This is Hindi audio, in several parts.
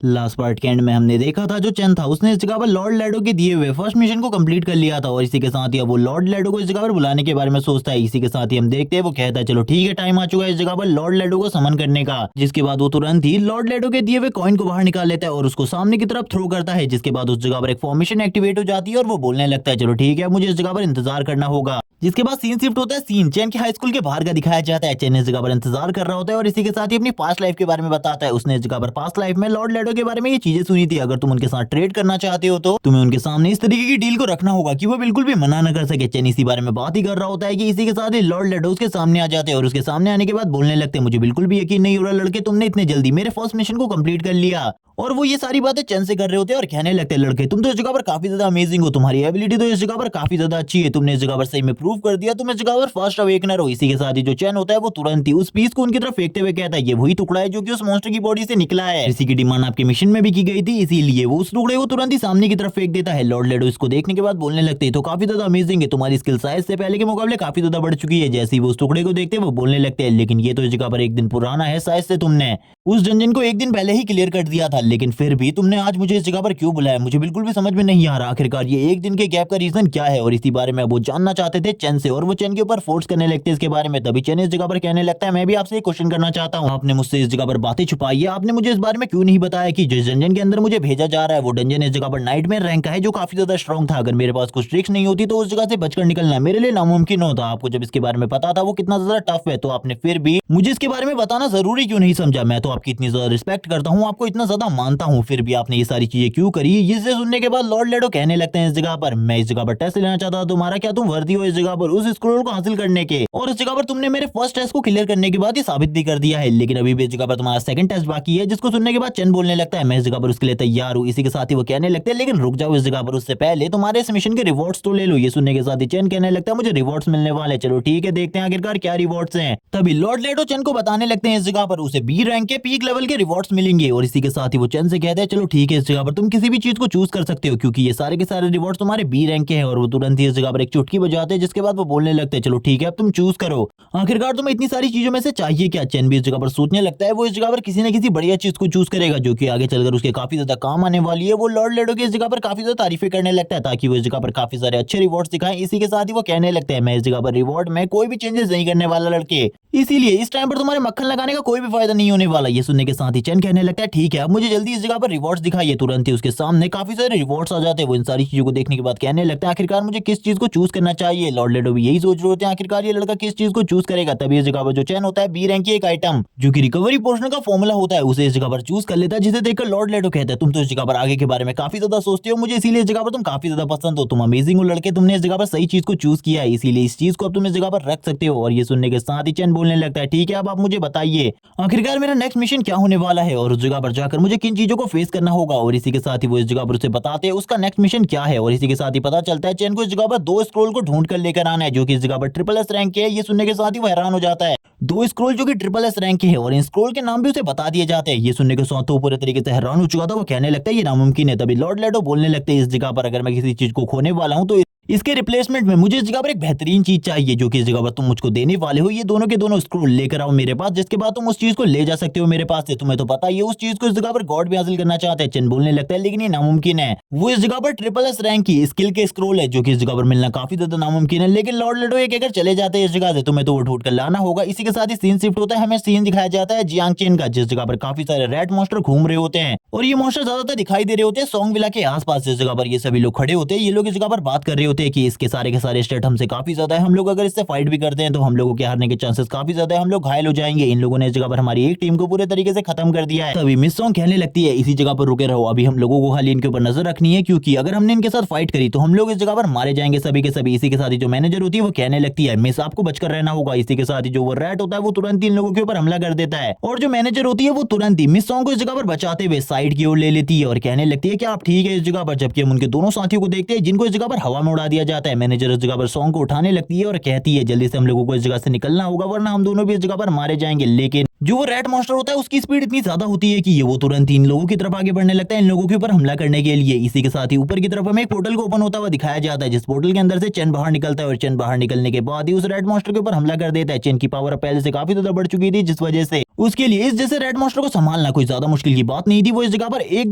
लास्ट पार्ट के एंड में हमने देखा था जो चेन था उसने इस जगह पर लॉर्ड लैडो के दिए हुए फर्स्ट मिशन को कंप्लीट कर लिया था और इसी के साथ ही अब वो लॉर्ड लैडो को इस जगह पर बुलाने के बारे में सोचता है। इसी के साथ ही हम देखते हैं वो कहता है चलो ठीक है टाइम आ चुका है इस जगह पर लॉर्ड लैडो को समन करने का। जिसके बाद वो तुरंत ही लॉर्ड लैडो के दिए हुए कॉइन को बाहर निकाल लेता है और उसको सामने की तरफ थ्रो करता है। जिसके बाद उस जगह पर एक फॉर्मेशन एक्टिवेट हो जाती है और वो बोलने लगता है चलो ठीक है मुझे इस जगह पर इंतजार करना होगा। जिसके बाद सीन शिफ्ट होता है, सीन चैन के हाई स्कूल के बाहर का दिखाया जाता है। चैन इस जगह पर इंतजार कर रहा होता है और इसी के साथ ही अपनी पास्ट लाइफ के बारे में बताता है। उसने इस जगह पर पास्ट लाइफ में लॉर्ड लैडो के बारे में ये चीजें सुनी थी। अगर तुम उनके साथ ट्रेड करना चाहते हो तो तुम्हें उनके सामने इस तरीके की डील को रखना होगा कि वो बिल्कुल भी मना न कर सके। चैन इसी बारे में बात ही कर रहा होता है कि इसी के साथ ही लॉर्ड लैडो उसके सामने आ जाते हैं और उसके सामने आने के बाद बोलने लगते हैं मुझे बिल्कुल भी यकीन नहीं हो रहा लड़के तुमने इतने जल्दी मेरे फर्स्ट मिशन को कंप्लीट कर लिया। और वो ये सारी बातें चैन से कर रहे होते हैं और कहने लगते हैं लड़के तुम तो इस जगह पर काफी ज्यादा अमेजिंग हो, तुम्हारी एबिलिटी तो इस जगह पर काफी ज्यादा अच्छी है, तुमने इस जगह पर सही में प्रूव कर दिया, तुम इस जगह पर फर्स्ट अवेकनर हो। इसी के साथ ही जो चैन होता है वो तुरंत ही उस पीस को उनकी तरफ फेंकते हुए कहता है ये वही टुकड़ा है जो कि उस मॉन्स्टर की बॉडी से निकला है। इसी की डिमांड आपके मिशन में भी की गई थी, इसीलिए वो उस टुकड़े को तुरंत ही सामने की तरफ फेंक देता है। लॉर्ड लैडो इसको देखने के बाद बोलने लगते हैं तो काफी ज्यादा अमेजिंग है, तुम्हारी स्किल साइज से पहले के मुकाबले काफी ज्यादा बढ़ चुकी है। जैसे ही वो उस टुकड़े को देखते हैं वो बोलने लगते हैं लेकिन ये तो इस जगह पर एक दिन पुराना है, शायद से तुमने उस डंजन को एक दिन पहले ही क्लियर कर दिया था, लेकिन फिर भी तुमने आज मुझे इस जगह पर क्यों बुलाया, मुझे बिल्कुल भी समझ में नहीं आ रहा आखिरकार ये एक दिन के गैप का रीजन क्या है। और इसी बारे में वो जानना चाहते थे चैन से और वो चैन के ऊपर फोर्स करने लगते हैं इसके बारे में। तभी चैन इस जगह पर कहने लगता है मैं भी आपसे एक क्वेश्चन करना चाहता हूँ, आपने मुझसे इस जगह पर बातें छुपाई है, आपने मुझे इस बारे में क्यों नहीं बताया कि जिस डंजन के अंदर मुझे भेजा जा रहा है वो डंजन इस जगह पर नाइटमेयर रैंक का है जो काफी ज्यादा स्ट्रॉन्ग था। अगर मेरे पास कुछ ट्रिक्स नहीं होती तो उस जगह से बचकर निकलना मेरे लिए नामुमकिन होता। आपको जब इसके बारे में पता था वो कितना ज्यादा टफ है तो आपने फिर भी मुझे इसके बारे में बताना जरूरी क्यों नहीं समझा। मैं तो आपकी इतनी ज्यादा रिस्पेक्ट करता हूँ, आपको इतना ज्यादा मानता हूँ, फिर भी आपने ये सारी चीजें क्यों करी। इसे सुनने के बाद लॉर्ड लैडो कहने लगते हैं इस जगह पर मैं इस जगह पर टेस्ट लेना चाहता था तुम्हारा, क्या तुम वर्दी हो इस जगह पर उस स्क्रोल को हासिल करने के, और इस जगह पर तुमने मेरे फर्स्ट टेस्ट को क्लियर करने के बाद ये साबित भी कर दिया है, लेकिन अभी भी इस जगह पर तुम्हारा सेकंड टेस्ट बाकी है। जिसको सुनने के बाद चैन बोलने लगता है मैं इस जगह पर उसके लिए तैयार हूँ। इसी के साथ ही वो कहने लगते हैं लेकिन रुक जाओ इस जगह पर उससे पहले तुम्हारे इस मिशन के रिवॉर्ड्स तो ले लो। ये सुनने के साथ ही चैन कहने लगता है मुझे रिवॉर्ड्स मिलने वाले, चलो ठीक है देखते हैं आखिरकार क्या रिवॉर्ड्स हैं। तभी लॉर्ड लैडो चैन को बताने लगते हैं इस जगह पर उसे बी रैंक के पीक लेवल के रिवॉर्ड्स मिलेंगे। और इसी के साथ ही वो चैन से कहते हैं चलो ठीक है इस जगह पर तुम किसी भी चीज को चूज कर सकते हो क्योंकि ये सारे के सारे रिवॉर्ड्स तुम्हारे बी रैंक के हैं। और वो तुरंत ही इस जगह पर एक चुटकी बजाते हैं जिसके बाद वो बोलने लगते हैं चलो ठीक है अब तुम चूज करो, आखिरकार तुम्हें इतनी सारी चीजों में से चाहिए क्या। चैन भी इस जगह पर सोचने लगता है वो इस जगह पर किसी न किसी बढ़िया चीज को चूज करेगा जो कि आगे चलकर उसके काफी ज्यादा काम आने वाली है। वो लॉर्ड लैडो की इस जगह पर काफी ज्यादा तारीफें करने लगता है ताकि वो इस जगह पर काफी सारे अच्छे रिवॉर्ड्स दिखाएं। इसी के साथ ही वो कहने लगते हैं मैं इस जगह पर रिवॉर्ड में कोई भी चेंजेस नहीं करने वाला लड़के, इसीलिए इस टाइम पर तुम्हारे मक्खन लगाने का कोई भी फायदा नहीं होने वाला। ये सुनने के साथ ही चैन कहने लगता है ठीक है अब मुझे जल्दी इस जगह पर रिवॉर्ड्स दिखाइए। तुरंत ही उसके सामने काफी सारे रिवॉर्ड्स आ जाते हैं। वो इन सारी चीजों को देखने के बाद कहने लगता है आखिरकार मुझे किस चीज को चूज करना चाहिए। लॉर्ड लैडो भी यही सोच रहे होते हैं आखिरकार ये लड़का किस चीज को चूज करेगा। तभी इस जगह पर जो चैन होता है बी रैंक की एक आइटम जो कि रिकवरी पोर्शन का फॉर्मूला होता है उसे इस जगह पर चूज कर लेता है, जिसे देखकर लॉर्ड लैडो कहता है तुम तो इस जगह पर आगे के बारे में काफी ज्यादा सोचते हो, मुझे इसीलिए इस जगह पर तुम काफी ज्यादा पसंद हो, तुम अमेजिंग हो लड़के, तुमने इस जगह पर सही चीज को चूज किया है, इसीलिए इस चीज को अब तुम इस जगह पर रख सकते हो। और ये सुनने के साथ ही चैन बोलने लगता है ठीक है अब आप मुझे बताइए आखिरकार मेरा नेक्स्ट मिशन क्या होने वाला है और उस जगह पर जाकर मुझे किन चीजों को फेस करना होगा। और इसी के साथ ही वो इस जगह पर उसे बताते हैं उसका नेक्स्ट मिशन क्या है। और इसी के साथ ही पता चलता है चैन को इस जगह पर 2 स्क्रोल को ढूंढ कर लेकर आना है जो कि इस जगह पर ट्रिपल एस रैंक के है। ये सुनने के साथ ही वो हैरान हो जाता है, 2 स्क्रोल जो कि ट्रिपल एस रैंक के हैं और इन स्क्रोल के नाम भी उसे बता दिए जाते हैं। ये सुनने के साथ तो पूरे तरीके से हैरान हो चुका था, वो कहने लगता है ये नामुमकिन है। तभी लॉर्ड लैडो बोलने लगते हैं इस जगह पर अगर मैं किसी चीज को खोने वाला हूं तो इसके रिप्लेसमेंट में मुझे इस जगह पर एक बेहतरीन चीज चाहिए जो कि इस जगह पर तुम मुझको देने वाले हो। ये दोनों के दोनों स्क्रोल लेकर आओ मेरे पास, जिसके बाद तुम उस चीज को ले जा सकते हो मेरे पास से। तुम्हें तो पता ही है उस चीज को इस जगह पर गॉड भी हासिल करना चाहते हैं। चैन बोलने लगता है लेकिन ये नामुमकिन है। वो इस जगह पर ट्रिपल एस रैंक की स्किल के स्क्रोल है जो कि इस जगह पर मिलना काफी ज्यादा नामुमकिन है। लेकिन लॉर्ड लैडो ये कहकर चले जाते हैं इस जगह से, तुम्हें तो वो ढूंढ कर लाना होगा। इसी के साथ ही सीन शिफ्ट होता है, हमें सीन दिखाया जाता है जियांग चेन का जिस जगह पर काफी सारे रेड मॉन्स्टर घूम रहे होते हैं और ये मॉन्स्टर ज्यादातर दिखाई दे रहे होते हैं सोंग विला के आसपास। इस जगह पर ये सभी लोग खड़े होते हैं, ये लोग इस जगह पर बात कर रहे होते हैं कि इसके सारे के सारे स्टेट हमसे काफी ज्यादा है, हम लोग अगर इससे फाइट भी करते हैं तो हम लोगों के हारने के चांसेस काफी ज्यादा है, हम लोग घायल हो जाएंगे। इन लोगों ने इस जगह पर हमारी एक टीम को पूरे तरीके से खत्म कर दिया है। तभी मिस सॉन्ग कहने लगती है इसी जगह पर रुके रहो, अभी हम लोगों को खाली इनके ऊपर नजर रखनी है क्योंकि अगर हमने इनके साथ फाइट करी तो हम लोग इस जगह पर मारे जाएंगे सभी के सभी। इसी के साथ ही जो मैनेजर होती है वो कहने लगती है मिस आपको बचकर रहना होगा। इसी के साथ ही जो वो रैट होता है वो तुरंत इन लोगों के ऊपर हमला कर देता है और जो मैनेजर होती है वो तुरंत ही मिस सॉन्ग को इस जगह पर बचाते हुए साइड की ओर ले लेती है और कहने लगती है कि आप ठीक है इस जगह पर। जबकि हम उनके दोनों साथियों को देखते हैं जिनको इस जगह पर हवा में उड़ा दिया जाता है। मैनेजर इस जगह पर सॉन्ग को उठाने लगती है और कहती है जल्दी से हम लोगों को इस जगह से निकलना होगा वरना हम दोनों भी इस जगह पर मारे जाएंगे। लेकिन जो वो रेड मॉन्स्टर होता है उसकी स्पीड इतनी ज्यादा होती है कि ये वो तुरंत इन लोगों की तरफ आगे बढ़ने लगता है इन लोगों के ऊपर हमला करने के लिए। इसी के साथ ही ऊपर की तरफ हमें एक पोर्टल को ओपन होता हुआ दिखाया जाता है जिस पोर्टल के अंदर से चैन बाहर निकलता है और चैन बाहर निकलने के बाद ही उस रेड मॉन्स्टर के ऊपर हमला कर देता है। चैन की पावर पहले से काफी ज्यादा बढ़ चुकी थी जिस वजह से उसके लिए इस जैसे रेड मॉन्स्टर को संभालना कोई ज्यादा मुश्किल की बात नहीं थी। वो इस जगह पर एक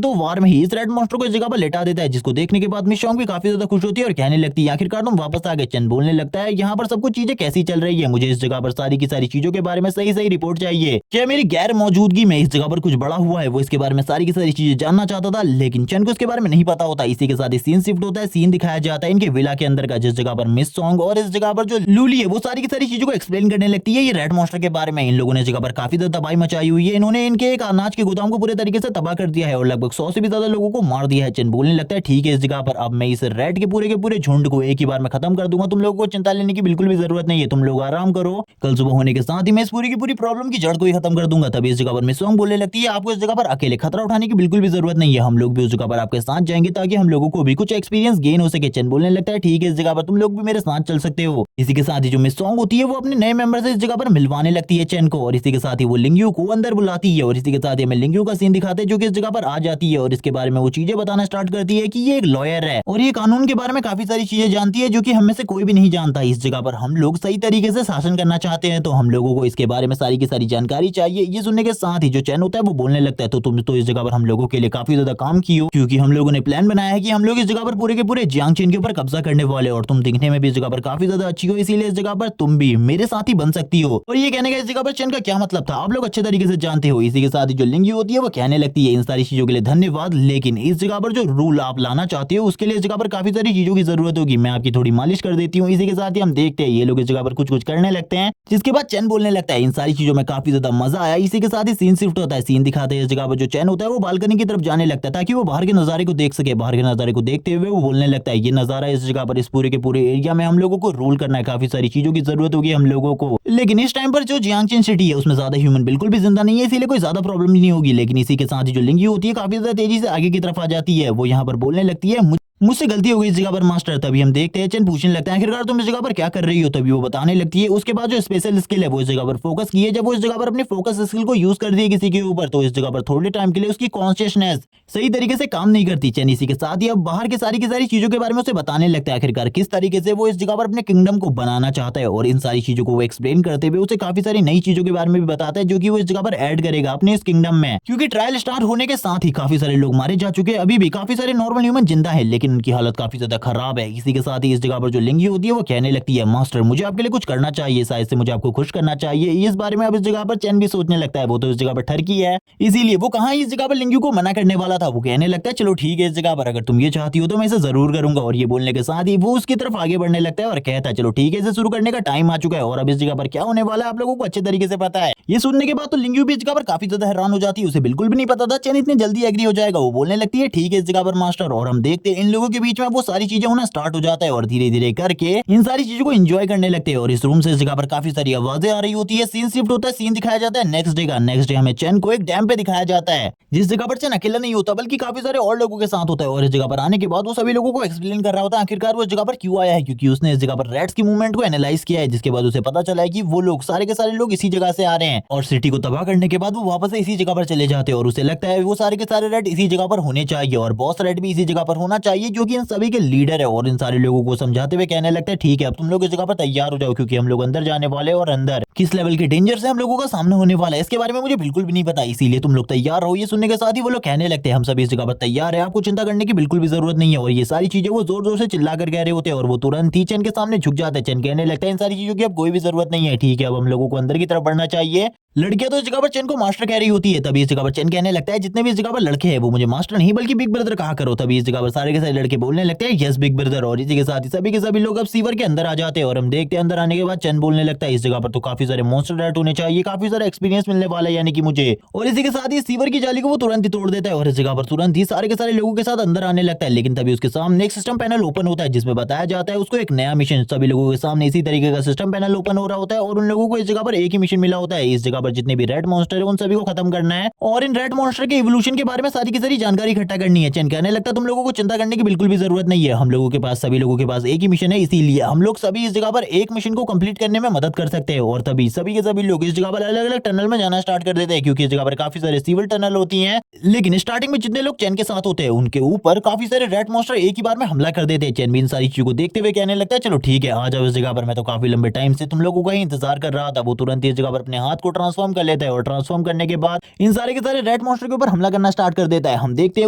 दो वार में ही इस रेड मॉन्स्टर को इस जगह पर लेटा देता है, जिसको देखने के बाद मिस चोंग भी काफी ज्यादा खुश होती है और कहने लगती है आखिरकार तुम वापस आ गए। चेन बोलने लगता है यहाँ पर सब कुछ चीजें कैसी चल रही है, मुझे इस जगह पर सारी की सारी चीजों के बारे में सही सही रिपोर्ट चाहिए। क्या मेरी गैर मौजूदगी में इस जगह पर कुछ बड़ा हुआ है, वो इसके बारे में सारी की सारी चीजें जानना चाहता था, लेकिन चेन को इसके बारे में नहीं पता होता। इसी के साथ ही सीन शिफ्ट होता है, सीन दिखाया जाता है इनके विला के अंदर का, जिस जगह पर मिस सॉन्ग और इस जगह पर जो लूली है वो सारी की सारी चीजों को एक्सप्लेन करने लगती है ये रेड मॉन्स्टर के बारे में। इन लोगों ने जगह पर काफी ज्यादा तबाही मचाई हुई है, इन्होंने इनके एक अनाज के गोदाम को पूरे तरीके से तबाह कर दिया है और लगभग 100 से भी ज्यादा लोगों को मार दिया है। चेन बोलने लगता है ठीक है, इस जगह पर अब मैं इस रेड के पूरे झुंड को एक ही बार में खत्म कर दूंगा, तुम लोगों को चिंता लेने की बिल्कुल भी जरूरत नहीं है, तुम लोग आराम करो, कल सुबह होने के साथ ही मैं इस पूरी की पूरी प्रॉब्लम की जड़ को ही खत्म कर दूंगा। तभी इस जगह पर मिस सॉन्ग बोलने लगती है आपको इस जगह पर अकेले खतरा उठाने की बिल्कुल भी जरूरत नहीं है, हम लोग भी उस जगह पर आपके साथ जाएंगे ताकि हम लोगों को भी कुछ एक्सपीरियंस गेन हो सके। चेन बोलने लगता है ठीक है, इस जगह पर तुम लोग भी मेरे साथ चल सकते हो। इसी के साथ ही जो मिस सॉन्ग होती है वो अपने नए मेंबर से इस जगह पर मिलवाने लगती है चेन को, और इसी के साथ ही वो लिंग्यू को अंदर बुलाती है और इसी के साथ ही हमें लिंग्यू का सीन दिखाते हैं जो कि इस जगह पर आ जाती है और इसके बारे में वो चीजें बताना स्टार्ट करती है कि ये एक लॉयर है और ये कानून के बारे में काफी सारी चीजें जानती है जो कि हम में से कोई भी नहीं जानता। इस जगह पर हम लोग सही तरीके से शासन करना चाहते हैं तो हम लोगों को इसके बारे में सारी की सारी जानकारी चाहिए। ये सुनने के साथ ही जो चैन होता है वो बोलने लगता है तो तुम तो इस जगह पर हम लोगों के लिए काफी ज्यादा काम की हो, क्योंकि हम लोगों ने प्लान बनाया है कि हम लोग इस जगह पर पूरे के पूरे जियांग चीन के ऊपर कब्जा करने वाले, और तुम दिखने में भी इस जगह पर काफी ज्यादा अच्छी हो, इसीलिए इस जगह पर तुम भी मेरे साथ ही बन सकती हो। और ये कहने का इस जगह पर चैन का क्या मतलब था आप लोग अच्छे तरीके से जानते हो। इसी के साथ ही जो लिंगी होती है वो कहने लगती है इन सारी चीजों के लिए धन्यवाद, लेकिन इस जगह पर जो रूल आप लाना चाहते हो उसके लिए इस जगह पर काफी सारी चीजों की जरूरत होगी, मैं आपकी थोड़ी मालिश कर देती हूँ। इसी के साथ ही हम देखते हैं ये लोग इस जगह पर कुछ कुछ करने लगते हैं, जिसके बाद चैन बोलने लगता है इन सारी चीजों में काफी ज्यादा मजा आया। इसी के साथ ही सीन शिफ्ट होता है, सीन दिखाते हैं इस जगह पर जो चैन होता है वो बालकनी की तरफ जाने लगता है ताकि वो बाहर के नजारे को देख सके। बाहर के नजारे को देखते हुए वो बोलने लगता है ये नजारा इस जगह पर इस पूरे के पूरे एरिया में हम लोगों को रूल करना है, काफी सारी चीजों की जरूरत होगी हम लोगों को, लेकिन इस टाइम पर जो जियांगचेन सिटी है उसमें ज्यादा ह्यूमन बिल्कुल भी जिंदा नहीं है, इसीलिए कोई ज्यादा प्रॉब्लम नहीं होगी। लेकिन इसी के साथ ही जो लिंगी होती है काफी ज्यादा तेजी से आगे की तरफ आ जाती है, वो यहाँ पर बोलने लगती है मुझसे गलती हो गई इस जगह पर मास्टर। तभी हम देखते हैं चेन पूछने लगता है आखिरकार तुम इस जगह पर क्या कर रही हो, तभी वो बताने लगती है उसके बाद जो स्पेशल स्किल है वो इस जगह पर फोकस की है। जब वो इस जगह पर अपनी फोकस स्किल को यूज कर दी है किसी के ऊपर तो इस जगह पर थोड़े टाइम के लिए उसकी कॉन्शियसनेस सही तरीके से काम नहीं करती। चेन इसी के साथ ही अब बाहर की सारी चीजों के बारे में उसे बताने लगता है आखिरकार किस तरीके से वो इस जगह पर अपने किंगडम को बनाना चाहता है, और इन सारी चीजों को वो एक्सप्लेन करते हुए उसे काफी सारी नई चीजों के बारे में भी बताता है जो कि वो इस जगह पर ऐड करेगा अपने इस किंगडम में, क्योंकि ट्रायल स्टार्ट होने के साथ ही काफी सारे लोग मारे जा चुके हैं, अभी भी काफी सारे नॉर्मल ह्यूमन जिंदा है लेकिन उनकी हालत काफी ज्यादा खराब है। इसी के साथ ही इस जगह पर जो लिंगी होती है वो कहने लगती है मास्टर मुझे आपके लिए कुछ करना चाहिए, शायद से मुझे आपको खुश करना चाहिए। इस बारे में अब इस जगह पर चैन भी सोचने लगता है, वो तो इस जगह पर ठरकी है इसीलिए वो कहाँ इस जगह पर लिंगी को मना करने वाला था। वो कहने लगता है चलो ठीक है इस जगह पर अगर तुम ये चाहती हो तो मैं इसे जरूर करूंगा, और ये बोलने के साथ ही वो उसकी तरफ आगे बढ़ने लगता है और कहता है चलो ठीक है इसे शुरू करने का टाइम आ चुका है, और अब इस जगह पर क्या होने वाला है आप लोगों को अच्छे तरीके से पता है। ये सुनने के बाद तो लिंगी भी इस जगह पर काफी ज्यादा हैरान हो जाती है, उसे बिल्कुल भी नहीं पता था चैन इतनी जल्दी एग्री हो जाएगा। वो बोलने लगती है ठीक है इस जगह पर मास्टर, और हम देखते हैं इन लोगों के बीच में वो सारी चीजें होना स्टार्ट हो जाता है और धीरे धीरे करके इन सारी चीजों को एंजॉय करने लगते हैं। और इस रूम से इस जगह पर काफी सारी आवाजें आ रही होती है, सीन शिफ्ट होता है, सीन दिखाया जाता है नेक्स्ट डे का। नेक्स्ट डे हमें चैन को एक डैम पे दिखाया जाता है जिस जगह पर चैन अकेला नहीं होता बल्कि काफी सारे और लोगों के साथ होता है, और इस जगह पर आने के बाद वो सभी लोगों को एक्सप्लेन कर रहा होता है आखिरकार वो इस जगह पर क्यों आया है, क्योंकि उसने इस जगह पर रैट्स की मूवमेंट को एनालाइज किया है, जिसके बाद उसे पता चला है कि वो लोग सारे के सारे लोग इसी जगह से आ रहे हैं, और सिटी को तबाह करने के बाद वो वापस से इसी जगह पर चले जाते हैं, और उसे लगता है वो सारे के सारे रैट इसी जगह पर होने चाहिए और बॉस रैट भी इसी जगह पर होना चाहिए जो कि इन सभी के लीडर है। और इन सारे लोगों को समझाते हुए कहने लगता है ठीक है अब तुम लोग इस जगह पर तैयार हो जाओ क्योंकि हम लोग अंदर जाने वाले, और अंदर किस लेवल के डेंजर से हम लोगों का सामना होने वाला है इसके बारे में मुझे बिल्कुल भी नहीं पता, इसीलिए तुम लोग तैयार रहो। ये सुनने के साथ ही वो लोग कहने लगते हैं हम सभी इस जगह पर तैयार है, आपको चिंता करने की बिल्कुल भी जरूरत नहीं है। और ये सारी चीजें वो जोर जोर से चिल्ला कर कह रहे होते हैं और वो तुरंत ही चैन के सामने झुक जाते हैं। चैन कहने लगता है इन सारी चीजों की अब कोई भी जरूरत नहीं है, ठीक है अब हम लोगों को अंदर की तरफ बढ़ना चाहिए। लड़कियां तो इस जगह पर चैन को मास्टर कह रही होती है, तभी इस जगह पर चैन कहने लगता है जितने भी इस जगह पर लड़के हैं वो मुझे मास्टर नहीं बल्कि बिग ब्रदर कहा करो। तभी इस जगह पर सारे के सारे लड़के बोलने लगते हैं यस बिग ब्रदर, और इसी के साथ ही सभी के सभी लोग अब सीवर के अंदर आ जाते हैं। और हम देखते हैं अंदर आने के बाद चैन बोलने लगता है इस जगह पर तो काफी सारे मॉन्स्टर रैट होने चाहिए, काफी सारा एक्सपीरियंस मिलने वाला है यानी कि मुझे, और इसी के साथ ही सीवर की जाली को वो तुरंत ही तोड़ देता है और इस जगह पर तुरंत ही सारे के सारे लोगों के साथ अंदर आने लगता है। लेकिन तभी उसके सामने एक सिस्टम पैनल ओपन होता है जिसमें बताया जाता है उसको एक नया मिशन, सभी लोगों के सामने इसी तरीके का सिस्टम पैनल ओपन हो रहा होता है और उन लोगों को इस जगह पर एक ही मिशन मिला होता है, इस जगह पर जितने भी रेड मॉन्स्टर है उन सभी को खत्म करना है और इन रेड मॉन्स्टर के इवोल्यूशन के बारे में सारी की सारी जानकारी इकट्ठा करनी है। चैन कहने लगता है तुम लोगों को चिंता करने की बिल्कुल भी जरूरत नहीं है, हम लोगों के पास सभी लोगों के पास एक ही मिशन है, इसीलिए हम लोग सभी इस जगह पर एक मिशन को कंप्लीट करने में मदद कर सकते हैं। और तभी सभी के सभी लोग इस जगह पर अलग अलग टनल में जाना स्टार्ट कर देते हैं क्योंकि इस जगह पर काफी सारे सिविल टनल होती हैं, लेकिन स्टार्टिंग में जितने लोग चैन के साथ होते हैं उनके ऊपर काफी सारे रेड मॉन्स्टर एक ही बार में हमला कर देते हैं। चैन भी इन सारी चीजों को देखते हुए कहने लगता है चलो ठीक है आ जाओ इस जगह पर, मैं तो काफी लंबे टाइम से तुम लोगों का ही इंतजार कर रहा था। वो तुरंत इस जगह पर अपने हाथ को ट्रांसफॉर्म कर लेता है और ट्रांसफॉर्म करने के बाद इन सारे के सारे रेड मॉन्स्टर के ऊपर हमला करना स्टार्ट कर देता है। हम देखते हैं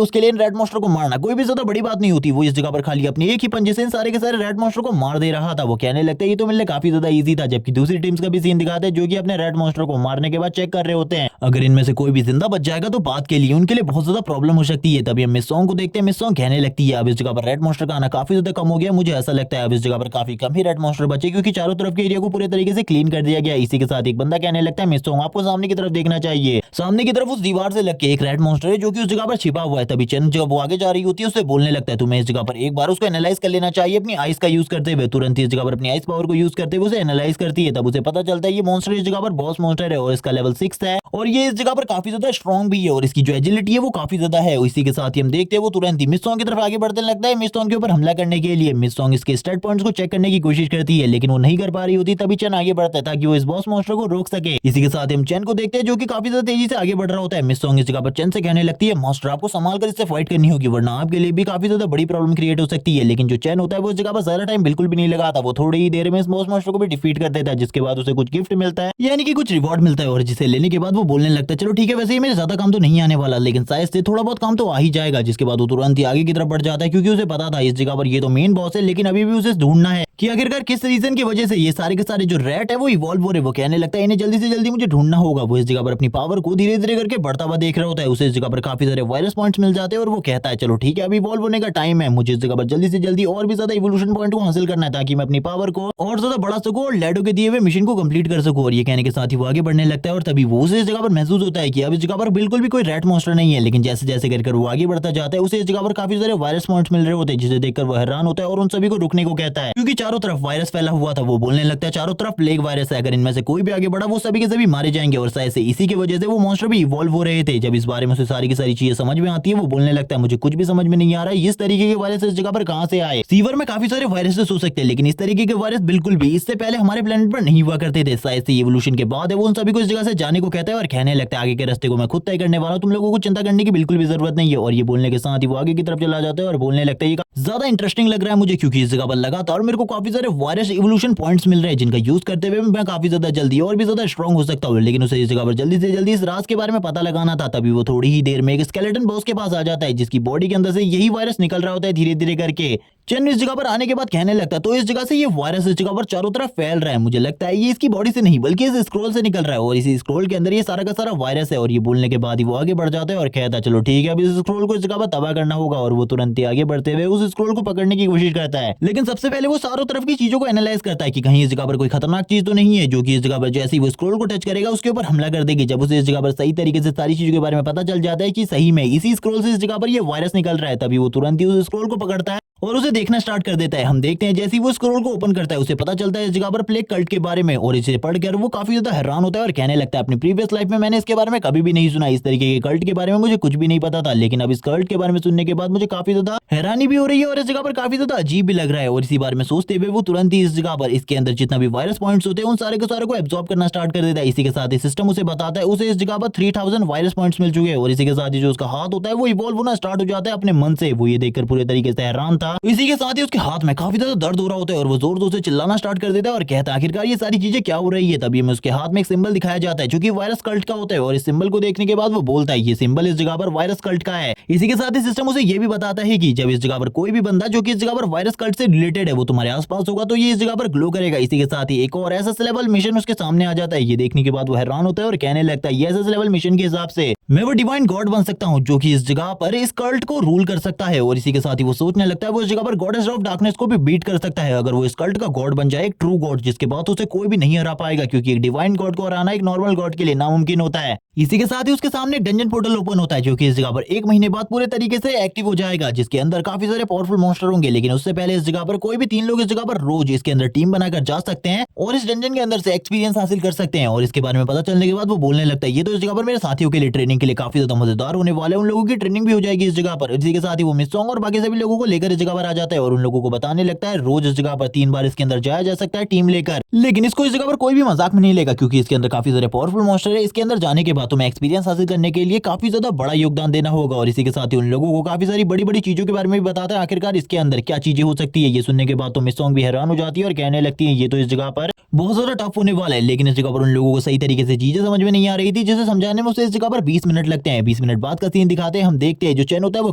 उसके लिए इन रेड मॉन्स्टर को मारना कोई भी ज्यादा बड़ी बात नहीं होती। वो इस जगह पर खाली अपनी एक ही पंजे से इन सारे के सारे रेड मॉन्स्टर को मार दे रहा था। वो कहने लगता है ये तो मेरे लिए काफी ज्यादा इजी था। जबकि दूसरी टीम्स का भी सीन दिखाते हैं जो कि अपने रेड मॉन्स्टर को मारने के बाद चेक कर रहे होते हैं अगर इनमें से कोई भी जिंदा बच जाएगा तो बात के लिए उनके लिए बहुत ज्यादा प्रॉब्लम हो सकती है। तभी हम मिस सॉन्ग को देखते हैं। मिस सॉन्ग कहने लगती है अब इस जगह पर रेड मॉन्स्टर का आना काफी ज्यादा कम हो गया। मुझे ऐसा लगता है अब इस जगह पर काफी कम ही रेड मॉन्स्टर बचे क्योंकि चारों तरफ के एरिया को पूरे तरीके से क्लीन कर दिया गया। इसी के साथ एक बंदा कहने लगता है मिस सॉन्ग आपको सामने की तरफ देखना चाहिए। सामने की तरफ उस दीवार से लग के एक रेड मॉन्स्टर है जो कि उस जगह पर छिपा हुआ है। तभी चंद जब वो आगे जा रही होती है उससे बोलने लगता है तुम्हें इस जगह पर एक बार उसको एनालाइज कर लेना चाहिए अपनी आइस का यूज करते हुए। तुरंत ही इस जगह पर अपनी आइस पावर को यूज करते हुए उसे एनालाइज करती है। तब उसे पता चलता है ये मॉन्स्टर इस जगह पर बॉस मॉन्स्टर है और इसका लेवल 6 है और ये इस जगह पर काफी ज्यादा स्ट्रॉन्ग भी है और इसकी जो एजिलिटी है वो काफी ज्यादा है। इसी के साथ ही हम देखते हैं वो तुरंत ही मिस सॉन्ग की तरफ आगे बढ़ने लगता है मिस सॉन्ग के ऊपर हमला करने के लिए। मिस सॉन्ग इसके स्टैट पॉइंट्स को चेक करने की कोशिश करती है लेकिन वो नहीं कर पा रही होती। तभी चैन आगे बढ़ता है ताकि वो इस बॉस मॉन्स्टर को रोक सके। इसी के साथ हम चैन को देखते हैं जो कि काफी ज्यादा तेजी से आगे बढ़ रहा होता है। मिस सॉन्ग इस जगह पर चैन से कहने लगती है मॉन्स्टर आपको संभाल कर इससे फाइट करनी होगी वरना आपके लिए भी काफी ज्यादा बड़ी प्रॉब्लम क्रिएट हो सकती है। लेकिन जो चैन होता है वो इस जगह पर ज्यादा टाइम बिल्कुल भी नहीं लगाता। वो थोड़ी ही देर में इस बॉस मॉन्स्टर को भी डिफीट कर देता है जिसके बाद उसे कुछ गिफ्ट मिलता है यानी कि कुछ रिवॉर्ड मिलता है और जिसे लेने के बाद वो बोलने लगता है चलो ठीक है वैसे ही मेरे ज्यादा काम तो नहीं आने वाला लेकिन शायद से थोड़ा बहुत काम तो आ ही जाएगा। जिसके बाद वो तुरंत ही आगे की तरफ बढ़ जाता है क्योंकि उसे पता था इस जगह पर ये तो मेन बॉस है लेकिन अभी भी उसे ढूंढना है कि आखिरकार किस रीजन की वजह से ये सारे के सारे जो रैट है वो इवॉल्व हो रहे। वो कहने लगता है इन्हें जल्दी से जल्दी मुझे ढूंढना होगा। वो इस जगह पर अपनी पावर को धीरे धीरे करके बढ़ता हुआ देख रहा होता है। उसे इस जगह पर काफी सारे वायरस पॉइंट्स मिल जाते हैं और वो कहता है चलो ठीक है अभी इवॉल्व होने का टाइम है। मुझे इस जगह पर जल्दी से जल्दी और भी ज्यादा इवोल्यूशन पॉइंट को हासिल करना है ताकि मैं अपनी पावर को और ज्यादा बढ़ा सकूं और लैडो के दिए हुए मिशन को कंप्लीट कर सकूं। और ये कहने के साथ ही वो आगे बढ़ने लगता है और तभी वो उसे इस जगह पर महसूस होता है कि अब इस जगह पर बिल्कुल भी कोई रैट मॉन्स्टर नहीं है। लेकिन जैसे जैसे कर वो आगे बढ़ता जाता है उसे इस जगह पर काफी सारे वायरस पॉइंट्स मिल रहे होते हैं जिसे देखकर वो हैरान होता है और उन सभी को रुकने को कहता है क्योंकि चारों तरफ वायरस फैला हुआ था। वो बोलने लगता है चारों तरफ प्लेग वायरस है अगर इनमें से कोई भी आगे बढ़ा वो सभी के सभी मारे जाएंगे और शायद से इसी की वजह से वो मॉन्स्टर भी इवॉल्व हो रहे थे। जब इस बारे में उसे सारी की सारी चीजें समझ में आती है वो बोलने लगता है मुझे कुछ भी समझ में नहीं आ रहा है इस तरीके के वायरस इस जगह पर कहां से आए। सीवर में काफी सारे वायरसेस हो सकते हैं लेकिन इस तरीके के वायरस बिल्कुल भी इससे पहले हमारे प्लेनेट पर नहीं हुआ करते थे। शायद से इवोल्यूशन के बाद है वो उन सभी को इस जगह से जाने को कहता है और कहने लगता है आगे के रास्ते को मैं खुद तय करने वाला हूं तुम लोगों को चिंता करने की बिल्कुल भी जरूरत नहीं है। और ये बोलने के साथ ही वो आगे की तरफ चला जाता है और बोलने लगता है ये ज्यादा इंटरेस्टिंग लग रहा है मुझे क्योंकि इस जगह पर लगातार मेरे को काफी सारे वायरस इवोल्यूशन पॉइंट्स मिल रहे हैं जिनका यूज करते हुए मैं काफी ज्यादा जल्दी और भी ज्यादा स्ट्रॉन्ग हो सकता हूँ। लेकिन उसे इस जगह पर जल्दी से जल्दी इस राज के बारे में पता लगाना था। तभी वो थोड़ी ही देर में एक स्केलेटन बॉस के पास आ जाता है जिसकी बॉडी के अंदर से यही वायरस निकल रहा होता है धीरे धीरे करके। चैन इस जगह पर आने के बाद कहने लगता है तो इस जगह से ये वायरस इस जगह पर चारों तरफ फैल रहा है। मुझे लगता है ये इसकी बॉडी से नहीं बल्कि इस स्क्रोल से निकल रहा है और इसी स्क्रोल के अंदर ये सारा का सारा वायरस है। और ये बोलने के बाद ही वो आगे बढ़ जाता है और कहता है चलो ठीक है अब इस स्क्रोल को इस जगह पर तबाह करना होगा। और वो तुरंत ही आगे बढ़ते हुए उस स्क्रोल को पकड़ने की कोशिश करता है लेकिन सबसे पहले वो चारों तरफ की चीजों को एनालाइज करता है कि कहीं इस जगह पर कोई खतरनाक चीज तो नहीं है जो कि इस जगह पर जैसे ही वो स्क्रोल को टच करेगा उसके ऊपर हमला कर देगी। जब उसे इस जगह पर सही तरीके से सारी चीजों के बारे में पता चल जाता है कि सही में इसी स्क्रोल से इस जगह पर ये वायरस निकल रहा है तभी वो तुरंत ही उस स्क्रोल को पकड़ता है और उसे देखना स्टार्ट कर देता है। हम देखते हैं जैसे ही वो स्क्रोल को ओपन करता है उसे पता चलता है इस जगह पर प्लेग कल्ट के बारे में और इसे पढ़कर वो काफी ज्यादा हैरान होता है और कहने लगता है अपनी प्रीवियस लाइफ में मैंने इसके बारे में कभी भी नहीं सुना। इस तरीके के कल्ट के बारे में मुझे कुछ भी नहीं पता था लेकिन अब इस कल्ट के बारे में सुनने के बाद मुझे काफी ज्यादा हैरानी भी हो रही है और इस जगह पर काफी ज्यादा अजीब भी लग रहा है। और इसी बारे में सोचते हुए वो तुरंत ही इस जगह पर इसके अंदर जितना भी वायरस पॉइंट्स होते हैं उन सारे के सारे को एब्जॉर्ब करना स्टार्ट कर देता है। इसी के साथ ही सिस्टम उसे बताता है उसे इस जगह पर 3000 वायरस पॉइंट्स मिल चुके हैं और इसी के साथ ही जो उसका हाथ होता है वो इवॉल्व होना स्टार्ट हो जाता है अपने मन से। वो ये देखकर पूरे तरीके से हैरान था। इसी के साथ ही उसके हाथ में काफी ज्यादा दर्द हो रहा होता है और वो जोर जोर से चिल्लाना स्टार्ट कर देता है और कहता है आखिरकार ये सारी चीजें क्या हो रही है। तभी हमें उसके हाथ में एक सिंबल दिखाया जाता है जो कि वायरस कल्ट का होता है और इस सिंबल को देखने के बाद वो बोलता है ये सिंबल इस जगह पर वायरस कल्ट का है। इसी के साथ ही सिस्टम उसे ये भी बताता है कि जब इस जगह पर कोई भी बंदा जो कि इस जगह पर वायरस कल्ट से रिलेटेड है वो तुम्हारे आसपास होगा तो ये इस जगह पर ग्लो करेगा। इसी के साथ ही एक और एसएस लेवल मिशन उसके सामने आ जाता है। ये देखने के बाद वो हैरान होता है और कहने लगता है ये एसएस लेवल मिशन के हिसाब से मैं वो डिवाइन गॉड बन सकता हूँ जो कि इस जगह पर इस कल्ट को रूल कर सकता है। और इसी के साथ ही वो सोचने लगता है वो इस जगह पर गॉडेस ऑफ डार्कनेस को भी बीट कर सकता है अगर वो इस कल्ट का गॉड बन जाए, एक ट्रू गॉड जिसके बाद उसे कोई भी नहीं हरा पाएगा क्योंकि एक डिवाइन गॉड को हराना एक नॉर्मल गॉड के लिए नामुमकिन होता है। इसी के साथ ही उसके सामने डंजन पोर्टल ओपन होता है जो कि इस जगह पर 1 महीने बाद पूरे तरीके से एक्टिव हो जाएगा जिसके अंदर काफी सारे पावरफुल मॉन्स्टर होंगे। लेकिन उससे पहले इस जगह पर कोई भी 3 लोग इस जगह पर रोज इसके अंदर टीम बनाकर जा सकते हैं और इस डंजन के अंदर से एक्सपीरियंस हासिल कर सकते हैं। और इसके बारे में पता चलने के बाद वो बोलने लगता है ये तो इस जगह पर मेरे साथियों के लिए ट्रेनिंग के लिए काफी ज्यादा मजेदार होने वाले, उन लोगों की ट्रेनिंग भी हो जाएगी इस जगह पर। इसी के साथ ही वो मिस सॉन्ग और बाकी सभी लोगों को लेकर इस जगह जगह पर आ जाता है और उन लोगों को बताने लगता है रोज इस जगह पर 3 बार इसके अंदर जाया जा सकता है टीम लेकर, लेकिन इसको इस जगह पर कोई भी मजाक में नहीं लेगा क्योंकि इसके अंदर काफी सारे पावरफुल मॉन्स्टर है। इसके अंदर जाने के बाद तुम्हें एक्सपीरियंस हासिल करने के लिए काफी ज्यादा बड़ा योगदान देना होगा और इसी के साथ ही उन लोगों को काफी सारी बड़ी बड़ी चीजों के बारे में भी बताता है आखिरकार इसके अंदर क्या चीजें हो सकती है। ये सुनने के बाद तो मिस सॉन्ग भी हैरान हो जाती है और कहने लगती है ये तो इस जगह पर बहुत ज्यादा टफ होने वाला है, लेकिन इस जगह पर उन लोगों को सही तरीके से चीजें समझ में नहीं आ रही थी जिसे समझाने में उसे इस जगह पर 20 मिनट लगते हैं। 20 मिनट बाद का सीन दिखाते हैं, हम देखते हैं जो चैन होता है वो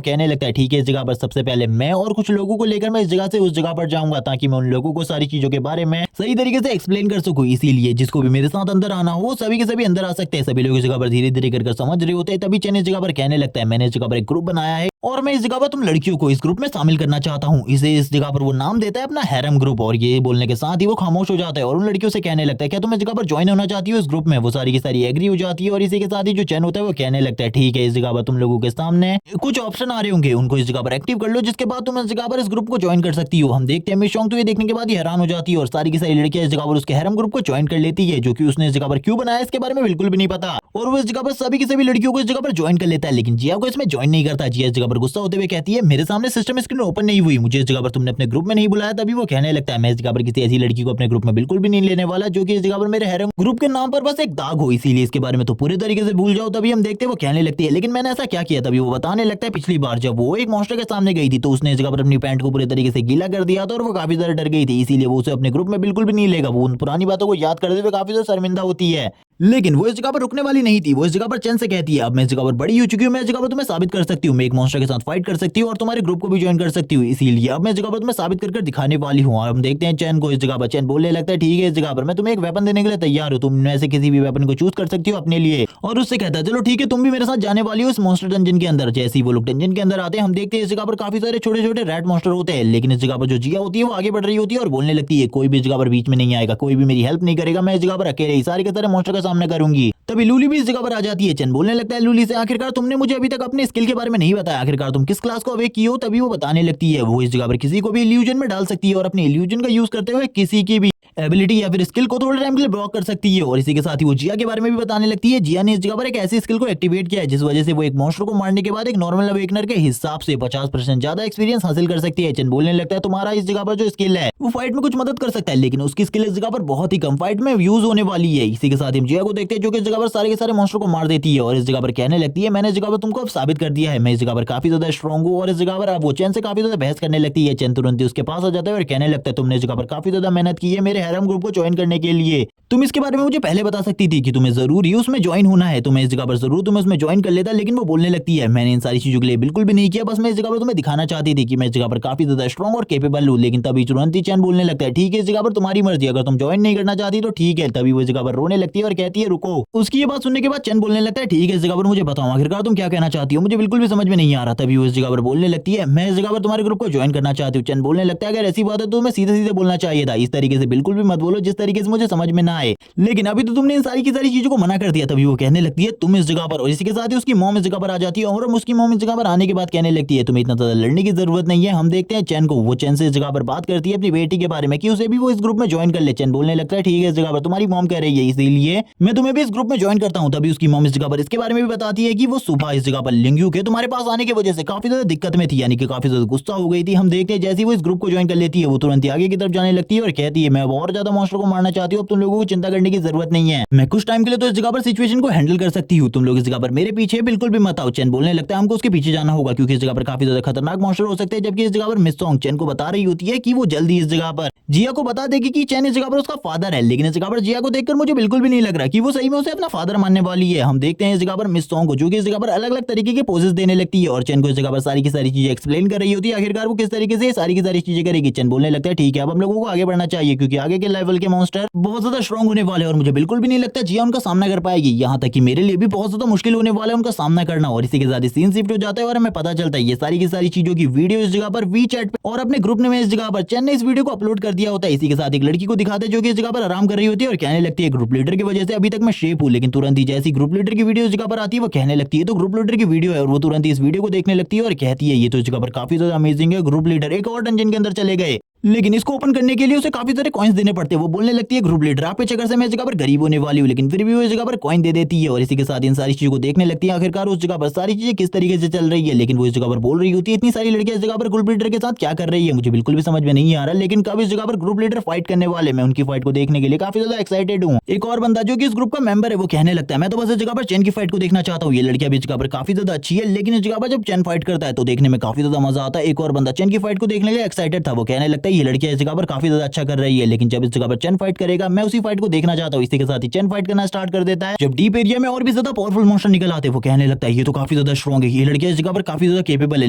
कहने लगता है ठीक है इस जगह पर सबसे पहले मैं और कुछ लोगों को लेकर मैं इस जगह से उस जगह पर जाऊंगा ताकि मैं उन लोगों को सारी चीजों के बारे में सही तरीके से एक्सप्लेन कर सकूं। इसीलिए जिसको भी मेरे साथ अंदर आना हो सभी के सभी अंदर आ सकते हैं। सभी लोग इस जगह पर धीरे धीरे कर समझ रहे होते हैं। तभी चैन इस जगह पर कहने लगता है मैंने इस जगह पर एक ग्रुप बनाया है और मैं इस जगह पर तुम लड़कियों को इस ग्रुप में शामिल करना चाहता हूँ। इसे इस जगह पर वो नाम देता है अपना हैरम ग्रुप और ये बोलने के साथ ही वो खामोश हो जाता है और उन लड़कियों से कहने लगता है क्या तुम इस जगह पर ज्वाइन होना चाहती हो इस ग्रुप में। वो सारी की सारी एग्री हो जाती है और इसी के साथ ही जो चैन होता है वो कहने लगता है ठीक है इस जगह पर तुम लोगों के सामने कुछ ऑप्शन आ रहे होंगे उनको इस जगह पर एक्टिव कर लो जिसके बाद तुम इस जगह पर इस ग्रुप को ज्वाइन कर सकती हो। हम देखते हैं मिशोंग तो ये देखने के बाद ही हैरान हो जाती है और सारी की सारी लड़कियां इस जगह पर उसके हैरम ग्रुप को ज्वाइन कर लेती है जो कि उसने इस जगह पर क्यों बनाया इसके बारे में बिल्कुल भी नहीं पता और वो इस जगह पर सभी की सभी लड़कियों को इस जगह पर ज्वाइन कर लेता है। लेकिन जिया को इसमें ज्वाइन नहीं करता। जिया इस जगह पर गुस्सा होते हुए कहती है मेरे सामने सिस्टम स्क्रीन ओपन नहीं हुई, मुझे इस जगह पर तुमने अपने ग्रुप में नहीं बुलाया। तभी वो कहने लगता है मैं इस जगह पर किसी ऐसी लड़की को अपने ग्रुप में बिल्कुल भी नहीं लेने वाला जो कि इस जगह पर मेरे हैरम ग्रुप के नाम पर बस एक दाग हो, इसीलिए इसके बारे में तो पूरे तरीके से भूल जाओ। तभी हम देखते हैं वो कहने लगती है लेकिन मैंने ऐसा क्या किया। तभी वो बताने लगता है पिछली बार जब वो एक मॉन्स्टर के सामने गई थी तो उसने इस जगह पर अपनी पैंट को पूरे तरीके से गीला कर दिया था और वो काफी ज्यादा डर गई थी, इसीलिए वो उसे अपने ग्रुप में बिल्कुल भी नहीं लेगा। वो उन पुरानी बातों को याद करते हुए काफी ज्यादा शर्मिंदा होती है। लेकिन वो इस जगह पर रुकने वाली नहीं थी। वो इस जगह पर चैन से कहती है अब मैं इस जगह पर बड़ी हो चुकी हूँ, मैं इस जगह पर तुम्हें साबित कर सकती हूँ, मैं एक मॉन्स्टर के साथ फाइट कर सकती हूँ और तुम्हारे ग्रुप को भी ज्वाइन कर सकती हूँ, इसीलिए अब मैं इस जगह पर तुम्हें साबित कर दिखाने वाली हूँ। और हम देखते हैं चैन को इस जगह पर। चैन बोलने लगता है ठीक है इस जगह पर मैं तुम्हें एक वेपन देने के लिए तैयार हूँ, तुम में से किसी भी वेपन को चूज कर सकती हो अपने लिए। और उससे कहता है चलो ठीक है तुम भी मेरे साथ जाने वाली हो इस मॉन्स्टर डंजन के अंदर। जैसे ही वो लोग डंजन के अंदर आते हैं हम देखते हैं इस जगह पर काफी सारे छोटे छोटे रेड मॉन्स्टर होते हैं, लेकिन इस जगह पर जो जिया होती है वो आगे बढ़ रही होती है और बोलने लगती है कोई भी इस जगह पर बीच में नहीं आएगा, कोई भी मेरी हेल्प नहीं करेगा, मैं इस जगह पर अकेले ही सारे के सारे मॉन्स्टर का सामना करूंगी। तभी लूली भी इस जगह पर आ जाती है। चैन बोलने लगता है लूली से आखिरकार तुमने मुझे अभी तक अपने स्किल के बारे में नहीं बताया, आखिरकार तुम किस क्लास को अवेक की हो। तभी वो बताने लगती है वो इस जगह पर किसी को भी इल्यूजन में डाल सकती है और अपने इल्यूजन का यूज करते हुए किसी की भी एबिलिटी या फिर स्किल को थोड़े टाइम के लिए ब्लॉक कर सकती है। और इसी के साथ ही वो जिया के बारे में भी बताने लगती है। जिया ने इस जगह पर एक ऐसी स्किल को एक्टिवेट किया है जिस वजह से वो एक मॉन्स्टर को मारने के बाद एक नॉर्मल अवेकनर के हिसाब से 50% ज्यादा एक्सपीरियंस हासिल कर सकती है। चैन बोलने लगता है तुम्हारा इस जगह पर जो स्किल है वो फाइट में कुछ मदद कर सकता है, लेकिन उसकी स्किल इस जगह पर बहुत ही कम फाइट में यूज होने वाली है। इसी के साथ हम जिया को देखते हैं जो कि इस जगह पर सारे के सारे मॉन्स्टर को मार देती है और इस जगह पर कहने लगती है मैंने इस जगह पर तुमको अब साबित कर दिया है, मैं इस जगह पर काफी ज्यादा स्ट्रॉन्ग हूँ। और इस जगह पर अब वो चैन से काफी ज्यादा बहस करने लगती है। चैन तुरंत उसके पास आ जाता है और कहने लगता है तुमने इस जगह पर काफी ज्यादा मेहनत की है मेरे हैरम ग्रुप को ज्वाइन करने के लिए, तुम इसके बारे में मुझे पहले बता सकती थी कि तुम्हें जरूरी उसमें ज्वाइन होना है, तुम्हें इस जगह पर जरूर तुम्हें उसमें ज्वाइन कर लेता। लेकिन वो बोलने लगती है मैंने इन सारी चीजों के लिए बिल्कुल भी नहीं किया, बस मैं इस जगह पर तुम्हें दिखाना चाहती थी कि मैं इस जगह पर काफी ज्यादा स्ट्रॉन्ग और केपेबल हूँ। लेकिन तभी तुरंत ही चैन बोलने लगता है ठीक है इस जगह पर तुम्हारी मर्जी, अगर तुम ज्वाइन नहीं करना चाहती तो ठीक है। तभी वो इस जगह पर रोने लगती है और कहती है रुको। उसकी ये बात सुनने के बाद चैन बोलने लगता है ठीक है इस जगह पर मुझे बताओ आखिरकार तुम क्या कहना चाहती हो, मुझे बिल्कुल भी समझ में नहीं आ रहा। तभी वो इस जगह पर बोलने लगती है मैं इस जगह पर तुम्हारे ग्रुप को ज्वाइन करना चाहती हूँ। चैन बोलने लगता है अगर ऐसी बात है तो तुम्हें सीधे सीधे बोलना चाहिए था, इस तरीके से बिल्कुल भी मत बोलो जिस तरीके से मुझे समझ में ना आए, लेकिन अभी तो तुमने इन सारी की सारी चीजों को मना कर दिया। तभी वो कहने लगती है तुम इस जगह पर, और इसी के साथ ही उसकी मॉम इस जगह पर आ जाती है और उसकी मॉम इस जगह पर आने के बाद कहने लगती है तुम्हें इतना ज्यादा लड़ने की जरूरत नहीं है। हम देखते हैं चैन को, वो चैन से इस जगह पर बात करती है अपनी बेटी के बारे में कि उसे भी वो इस ग्रुप में ज्वाइन कर ले। चैन बोलने लगता है ठीक है इस जगह पर तुम्हारी मॉम कह रही है इसीलिए मैं तुम्हें भी इस ग्रुप में ज्वाइन करता हूँ। तभी उसकी मॉम इस जगह पर इसके बारे में भी बताती है कि वो सुबह इस जगह पर लिंग्यू के तुम्हारे पास आने की वजह से काफी ज्यादा दिक्कत में थी, यानी कि काफी ज्यादा गुस्सा हो गई थी। हम देखते हैं जैसे वो इस ग्रुप को ज्वाइन कर लेती है वो तुरंत ही आगे की तरफ जाने लगती है और कहती है मैं और ज्यादा मॉन्स्टर को मारना चाहती हूँ, अब तुम लोगों को चिंता करने की जरूरत नहीं है, मैं कुछ टाइम के लिए तो इस जगह पर सिचुएशन को हैंडल कर सकती हूँ, तुम लोग इस जगह पर मेरे पीछे बिल्कुल भी मत आओ। चैन बोलने लगता है हमको उसके पीछे जाना होगा क्योंकि इस जगह पर काफी ज्यादा खतरनाक मॉन्स्टर हो सकते हैं। जबकि इस जगह पर मिस सॉन्ग चैन को बता रही होती है कि वो जल्दी इस जगह पर जिया को बता देगी कि चैन इस जगह पर उसका फादर है, लेकिन इस जगह पर जिया को देखकर मुझे बिल्कुल भी नहीं लग रहा कि वो सही में उसे अपना फादर मानने वाली है। हम देखते हैं इस जगह पर मिस सॉन्ग को जो कि इस जगह पर अलग अलग तरीके के पोजेस देने लगती है और चैन को इस जगह पर सारी की सारी चीजें एक्सप्लेन कर रही होती है आखिरकार वो किस तरीके से सारी की सारी चीजें करेगी। चैन बोलने लगता है ठीक है अब हम लोगों को आगे बढ़ना चाहिए क्योंकि आगे के लेवल के मॉन्स्टर बहुत ज्यादा स्ट्रॉन्ग होने वाले हैं और मुझे बिल्कुल भी नहीं लगता जिया उनका सामना कर पाएगी, यहाँ तक कि मेरे लिए भी बहुत ज्यादा मुश्किल होने वाला है उनका सामना करना। और इसी के साथ सीन शिफ्ट हो जाता है और हमें पता चलता है ये सारी की सारी चीजों की वीडियो इस जगह पर वी चैट पे और अपने ग्रुप में इस जगह पर चैन ने इस वीडियो को अपलोड कर दिया होता है। इसी के साथ एक लड़की को दिखाते हैं जो कि इस जगह पर आराम कर रही होती है और कहने लगती है ग्रुप लीडर की वजह से अभी तक मैं शेप हूँ, लेकिन तुरंत ही जैसी ग्रुप लीडर की वीडियो इस जगह पर आती है वो कहने लगती है तो ग्रुप लीडर की वीडियो है और वो तुरंत ही इस वीडियो को देखने लगती है और कहती है ये तो इस जगह पर काफी ज्यादा अमेजिंग है, ग्रुप लीडर एक और डंजन के अंदर चले गए। लेकिन इसको ओपन करने के लिए उसे काफी सारे कॉइन्स देने पड़ते हैं। वो बोलने लगती है ग्रुप लीडर आप पे चक्कर से मैं इस जगह पर गरीब होने वाली हूँ, लेकिन फिर भी वो इस जगह पर कॉइन दे देती है और इसी के साथ इन सारी चीजों को देखने लगती है। आखिरकार उस जगह पर सारी चीजें किस तरीके से चल रही है, लेकिन वो इस जगह पर बोल रही होती है इतनी सारी लड़कियां इस जगह पर ग्रुप लीडर के साथ क्या कर रही है, मुझे बिल्कुल भी समझ में नहीं आ रहा। लेकिन कब इस जगह पर ग्रुप लीडर फाइट करने वाले, मैं उनकी फाइट को देखने के लिए काफी ज्यादा एक्साइटेड हूँ। एक और बंदा जो कि इस ग्रुप का मेंबर है वो कहने लगता है मैं तो बस इस जगह पर चैन की फाइट को देखना चाहता हूँ। ये लड़कियां भी इस जगह पर काफी ज्यादा अच्छी है, लेकिन इस जगह पर जब चैन फाइट करता है तो देखने में काफी ज्यादा मजा आता है। एक और बंदा चैन की फाइट को देखने के लिए एक्साइटेड था। वो कहने लगता है ये लड़कियां इस जगह पर काफी ज्यादा अच्छा कर रही है, लेकिन जब इस जगह पर चैन फाइट करेगा मैं उसी फाइट को देखना चाहता हूँ। इसी के साथ ही चैन फाइट करना स्टार्ट कर देता है। जब डीप एरिया में और भी ज्यादा पावरफुल मॉन्स्टर निकल आते हैं वो कहने लगता है ये तो काफी ज्यादा स्ट्रॉन्ग है, ये लड़कियां इस जगह पर काफी ज्यादा केपेबल है,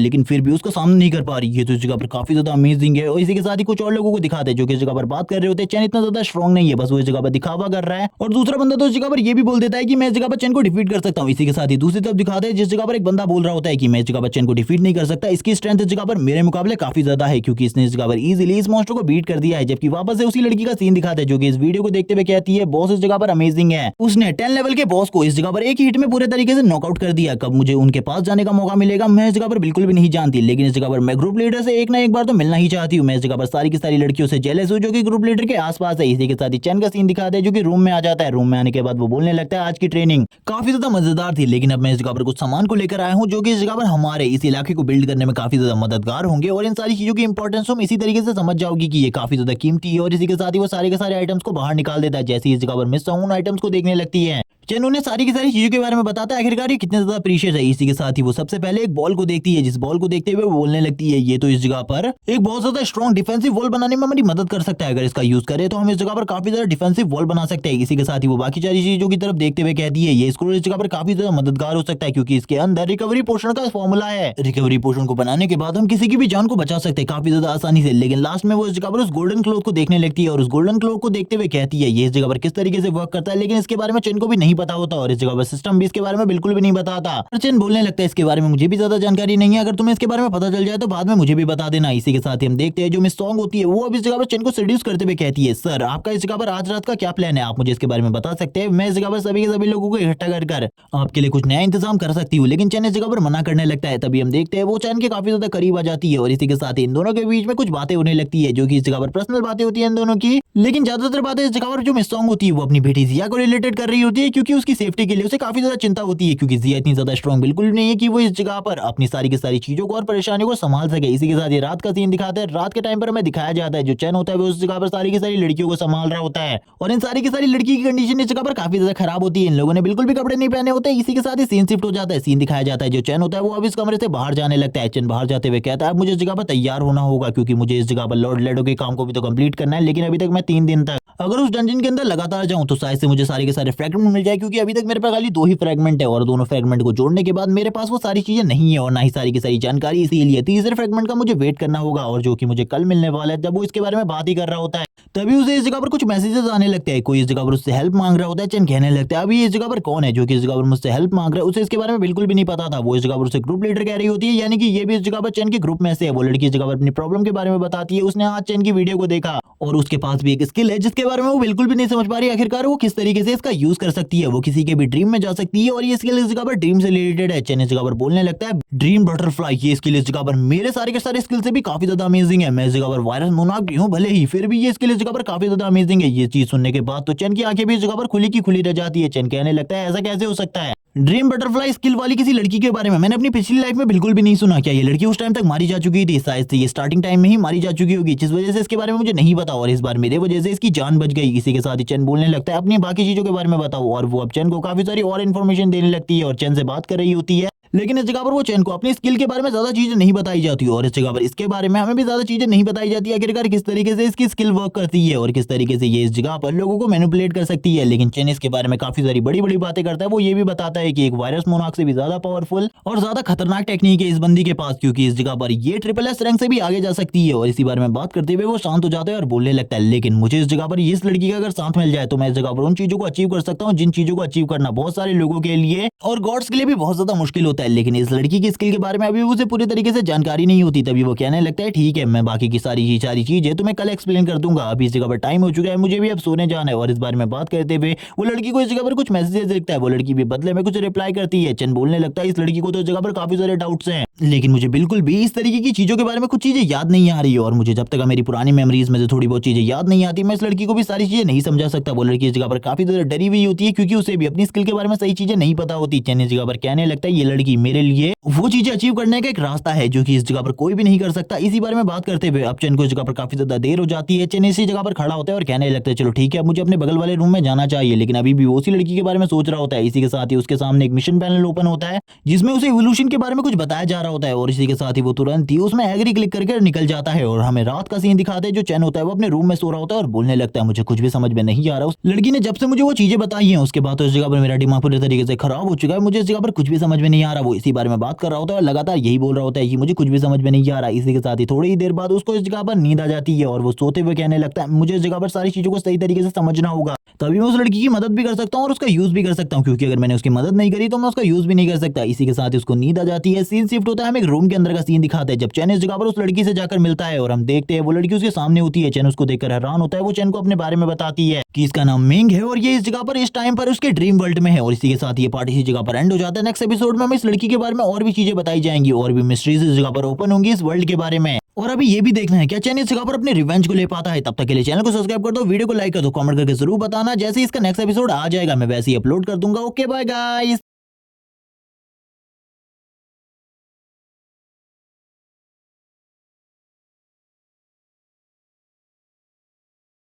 लेकिन फिर भी उसका सामना नहीं कर पा रही। ये तो इस जगह पर काफी ज्यादा अमेजिंग है। और इसी के साथ ही कुछ और लोगों को दिखाते हैं जो कि इस जगह पर बात कर रहे होते हैं चैन इतना ज्यादा स्ट्रॉन्ग नहीं है, बस वो इस जगह पर दिखावा कर रहा है। और दूसरा बंदा तो इस जगह पर ये भी बोल देता है कि मैं इस जगह पर चैन को डिफीट कर सकता हूँ। इसी के साथ ही दूसरी तरफ दिखाते हैं जिस जगह पर एक बंदा बोल रहा होता है कि मैं इस जगह पर चैन को डिफीट नहीं कर सकता, इसकी स्ट्रेंथ इस जगह पर मेरे मुकाबले काफी ज्यादा है क्योंकि इसने इस जगह पर इजीली इस मॉन्स्टर को बीट कर दिया है। जबकि वापस से उसी लड़की का सीन दिखाते हैं जो कि इस वीडियो को देखते हुए कहती है बॉस इस जगह पर अमेजिंग है, उसने 10 लेवल के बॉस को इस जगह पर एक ही हिट में पूरे तरीके से नॉकआउट कर दिया। कब मुझे उनके पास जाने का मौका मिलेगा मैं इस जगह पर बिल्कुल भी नहीं जानती, लेकिन इस जगह पर मैं ग्रुप लीडर से एक ना एक बार तो मिलना ही चाहती हूँ। मैं इस जगह पर सारी की सारी लड़कियों से जेलस हूँ जो कि ग्रुप लीडर के आसपास है। इसी के साथ ही चैन का सीन दिखाते हैं जो कि रूम में आ जाता है। रूम में आने के बाद वो बोलने लगता है आज की ट्रेनिंग काफी ज्यादा मजेदार थी, लेकिन अब मैं इस जगह पर कुछ सामान को लेकर आया हूँ जो कि इस जगह पर हमारे इस इलाके को बिल्ड करने में काफी ज्यादा मददगार होंगे और इन सारी चीजों की इंपॉर्टेंस तुम इसी तरीके से समझ जाओगी कि ये काफी ज्यादा कीमती है। और इसी के साथ ही वो सारे के सारे आइटम्स को बाहर निकाल देता है। जैसे ही इस जगह पर मिस उन आइटम्स को देखने लगती है चैन उन्हें सारी की सारी चीजों के बारे में बताता है आखिरकार ये कितने ज्यादा प्रीशियस है। इसी के साथ ही वो सबसे पहले एक बॉल को देखती है, जिस बॉल को देखते हुए वो बोलने लगती है ये तो इस जगह पर एक बहुत ज्यादा स्ट्रॉन्ग डिफेंसिव वॉल बनाने में हमारी मदद कर सकता है। अगर इसका यूज करें तो हम इस जगह पर काफी ज्यादा डिफेंसिव वॉल बना सकते हैं। इसी के साथ ही वो बाकी सारी चीजों की तरफ देखते हुए कहती है ये स्क्रोल इस जगह पर काफी ज्यादा मददगार हो सकता है क्योंकि इसके अंदर रिकवरी पोशन का फॉर्मूला है। रिकवरी पोशन को बनाने के बाद हम किसी की भी जान को बचा सकते हैं काफी ज्यादा आसानी से। लेकिन लास्ट में वो इस जगह पर उस गोल्डन क्लोथ को देखने लगती है और उस गोल्डन क्लोथ को देखते हुए कहती है ये इस जगह पर किस तरीके से वर्क करता है, लेकिन इसके बारे में चैन को भी नहीं पता होता और इस जगह पर सिस्टम भी इसके बारे में बिल्कुल भी नहीं बताता। चैन बोलने लगता है इसके बारे में मुझे भी ज्यादा जानकारी नहीं है, अगर तुम्हें इसके बारे में पता चल जाए तो बाद में मुझे भी बता देना। इसी के साथ ही हम देखते हैं जो मिस सॉन्ग होती है वो अब इस जगह पर चैन को सेड्यूस करते हुए कहती है सर आपका इस जगह पर आज रात का क्या प्लान है, आप मुझे इसके बारे में बता सकते हैं, मैं इस जगह पर सभी के सभी लोगों को इकट्ठा कर आपके लिए कुछ नया इंतजाम कर सकती हूँ। लेकिन चैन इस जगह पर मना करने लगता है। तभी हम देखते हैं वो चैन के काफी ज्यादा करीब आ जाती है और इसी के साथ ही इन दोनों के बीच में कुछ बातें होने लगती है जो कि इस जगह पर पर्सनल बातें होती है इन दोनों की। लेकिन ज्यादातर बातें इस जगह पर जो मिस सॉन्ग होती है वो अपनी बेटी जिया को रिलेटेड कर रही होती है क्योंकि उसकी सेफ्टी के लिए उसे काफी ज्यादा चिंता होती है क्योंकि जिया इतनी ज्यादा स्ट्रॉन्ग बिल्कुल भी नहीं है कि वो इस जगह पर अपनी सारी की सारी चीजों को और परेशानियों को संभाल सके। इसी के साथ ये रात का सीन दिखाते हैं। रात के टाइम पर हमें दिखाया जाता है जो चैन होता है वो उस जगह पर सारी की सारी लड़कियों को संभाल रहा होता है और इन सारी की सारी लड़की की कंडीशन इस जगह पर काफी ज्यादा खराब होती है। इन लोगों ने बिल्कुल भी कपड़े नहीं पहने होते। इसी के साथ ही सीन शिफ्ट हो जाता है। सीन दिखाया जाता है जो चैन होता है वो अब इस कमरे से बाहर जाने लगता है। चैन बाहर जाते हुए कहता है मुझे इस जगह पर तैयार होना होगा क्योंकि मुझे इस जगह पर लॉर्ड लेडो के काम को भी तो कंप्लीट करना है, लेकिन अभी तक मैं 3 दिन तक अगर उस डंजन के अंदर लगातार जाऊं तो शायद से मुझे सारे के सारे फ्रैगमेंट मिल जाए क्योंकि अभी तक मेरे पास खाली 2 ही फ्रैगमेंट है और दोनों फ्रैगमेंट को जोड़ने के बाद मेरे पास वो सारी चीजें नहीं है और ना ही सारी की सारी जानकारी। इसीलिए तीसरे फ्रैगमेंट का मुझे वेट करना होगा और जो कि मुझे कल मिलने वाला है। जब वो इसके बारे में बात ही कर रहा होता है तभी उसे इस जगह पर कुछ मैसेजेस आने लगते हैं। कोई इस जगह पर उससे हेल्प मांग रहा होता है। चैन कहने लगता है अभी इस जगह पर कौन है जो कि इस जगह पर मुझसे हेल्प मांग रहा है, उसे इसके बारे में बिल्कुल भी नहीं पता था। वो इस जगह पर उसे ग्रुप लीडर कह रही होती है यानी कि ये भी इस जगह पर चैन के ग्रुप में से है। वो लड़की इस जगह पर अपनी प्रॉब्लम के बारे में बताती है। उसने आज चैन की वीडियो को देखा और उसके पास भी एक स्किल है जिसके बारे में वो बिल्कुल भी नहीं समझ पा रही आखिरकार वो किस तरीके से इसका यूज कर सकती है। वो किसी के भी ड्रीम में जा सकती है और ये स्किल इस जगह पर ड्रीम से रिलेटेड है। चैन इस जगह पर बोलने लगता है ड्रीम बटरफ्लाई ये स्किल इस जगह पर मेरे सारे के सारे स्किल से भी काफी ज्यादा अमेजिंग है। मैं इस जगह पर वायरस मोनार्क भी हूँ भले ही, फिर भी ये स्किल इस जगह पर काफी ज्यादा अमेजिंग है। ये चीज सुनने के बाद तो चैन की आंखें भी इस जगह पर खुली की खुली रह जाती है। चैन कहने लगता है ऐसा कैसे हो सकता है ड्रीम बटरफ्लाई स्किल वाली किसी लड़की के बारे में मैंने अपनी पिछली लाइफ में बिल्कुल भी नहीं सुना। क्या ये लड़की उस टाइम तक मारी जा चुकी थी? शायद से ये स्टार्टिंग टाइम में ही मारी जा चुकी होगी जिस वजह से इसके बारे में मुझे नहीं पता और इस बार मेरे वजह से इसकी जान बच गई। इसी के साथ ही चैन बोलने लगता है अपनी बाकी चीजों के बारे में बताओ और वो अब चैन को काफी सारी और इन्फॉर्मेशन देने लगती है और चैन से बात कर रही होती है। लेकिन इस जगह पर वो चैन को अपनी स्किल के बारे में ज्यादा चीजें नहीं बताई जाती और इस जगह पर इसके बारे में हमें भी ज्यादा चीजें नहीं बताई जाती आखिरकार किस तरीके से इसकी स्किल वर्क करती है और किस तरीके से ये इस जगह पर लोगों को मैनिपुलेट कर सकती है। लेकिन चैन इसके बारे में काफी सारी बड़ी बड़ी बातें करता है। वो ये भी बताता है कि एक वायरस मोनार्क से भी ज्यादा पावरफुल और ज्यादा खतरनाक टेक्निक है इस बंदी के पास क्योंकि इस जगह पर ये SSS रैंक से भी आगे जा सकती है। और इसी बारे में बात करते हुए वो शांत हो जाता है और बोलने लगता है लेकिन मुझे इस जगह पर इस लड़की का अगर साथ मिल जाए तो मैं इस जगह पर उन चीजों को अचीव कर सकता हूँ जिन चीजों को अचीव करना बहुत सारे लोगों के लिए और गॉड्स के लिए भी बहुत ज्यादा मुश्किल होता है। लगता है, लेकिन इस लड़की की स्किल के बारे में अभी उसे पूरी तरीके से जानकारी नहीं होती। तभी वो कहने लगता है ठीक है, मैं बाकी की सारी चीजें तुम्हें कल एक्सप्लेन कर दूंगा, अभी इस जगह पर टाइम हो चुका है, मुझे भी अब सोने जाना है। और इस बारे में बात करते हुए वो लड़की को इस जगह पर कुछ मैसेजेस लिखता है, वो लड़की भी बदले में कुछ रिप्लाई करती है। चैन बोलने लगता है इस लड़की को तो इस जगह पर काफी सारे डाउट्स हैं, लेकिन मुझे बिल्कुल भी इस तरीके की चीजों के बारे में कुछ चीजें याद नहीं आ रही है, और मुझे जब तक मेरी पुरानी मेमोरीज में से थोड़ी बहुत चीजें याद नहीं आती, मैं इस लड़की को भी सारी चीजें नहीं समझा सकता। वो लड़की इस जगह पर काफी ज्यादा डरी हुई होती है, क्योंकि उसे भी अपनी स्किल के बारे में सही चीजें नहीं पता होती। चैन इस जगह पर कहने लगता है ये लड़की मेरे लिए वो चीजें अचीव करने का एक रास्ता है जो कि इस जगह पर कोई भी नहीं कर सकता। इसी बारे में बात करते हुए अब चैन को इस जगह पर काफी ज्यादा देर हो जाती है। चैन इसी जगह पर खड़ा होता है और कहने लगता है चलो ठीक है, मुझे अपने बगल वाले रूम में जाना चाहिए, लेकिन अभी भी वो उसी लड़की के बारे में सोच रहा होता है। इसी के साथ ही उसके सामने एक मिशन पैनल ओपन होता है, जिसमें उसे इवोल्यूशन के बारे में कुछ बताया जा रहा होता है, और इसी के साथ ही वो तुरंत ही उसमें एग्री क्लिक करके निकल जाता है। और हमें रात का सीन दिखाते हैं, जो चैन होता है वो अपने रूम में सो रहा होता है और बोलने लगता है मुझे कुछ भी समझ में नहीं आ रहा। उस लड़की ने जब से मुझे वो चीजें बताई हैं उसके बाद तो इस जगह पर मेरा दिमाग पूरी तरीके से खराब हो चुका है, मुझे इस जगह पर कुछ भी समझ में नहीं आ रहा। वो इसी बारे में बात कर रहा होता है और लगातार यही बोल रहा होता है कि मुझे कुछ भी समझ में नहीं आ रहा। इसी के साथ ही थोड़ी ही देर बाद उसको इस जगह पर नींद आ जाती है, और वो सोते हुए कहने लगता है मुझे इस जगह पर सारी चीजों को सही तरीके से समझना होगा, तभी मैं उस लड़की की मदद भी कर सकता हूँ और उसका यूज भी कर सकता हूँ, क्योंकि अगर मैंने उसकी मदद नहीं करी तो मैं उसका यूज भी नहीं कर सकता। इसी के साथ ही उसको नींद आ जाती है। सीन शिफ्ट होता है, हमें एक रूम के अंदर का सीन दिखाता है, जब चैन इस जगह पर उस लड़की से जाकर मिलता है और हम देखते हैं वो लड़की उसके सामने होती है। चैन उसको देखकर हैरान होता है, वो चैन को अपने बारे में बताती है कि इसका नाम मिंग है और ये इस जगह पर इस टाइम पर उसके ड्रीम वर्ल्ड में है। और इसी के साथ ये पार्ट इसी जगह पर एंड हो जाता है। नेक्स्ट एपिसोड में हमें इस लड़की के बारे में और भी चीजें बताई जाएंगी और भी मिस्ट्रीज इस जगह पर ओपन होंगी इस वर्ल्ड के बारे में। और अभी ये भी देखना है क्या चैन इस जगह पर अपने रिवेंज को ले पाता है। तब तक के लिए चैनल को सब्सक्राइब कर दो, वीडियो को लाइक कर दो, कमेंट करके जरूर बताना। जैसे ही इसका नेक्स्ट एपिसोड आ जाएगा मैं वैसे ही अपलोड कर दूंगा। Okay bye guys.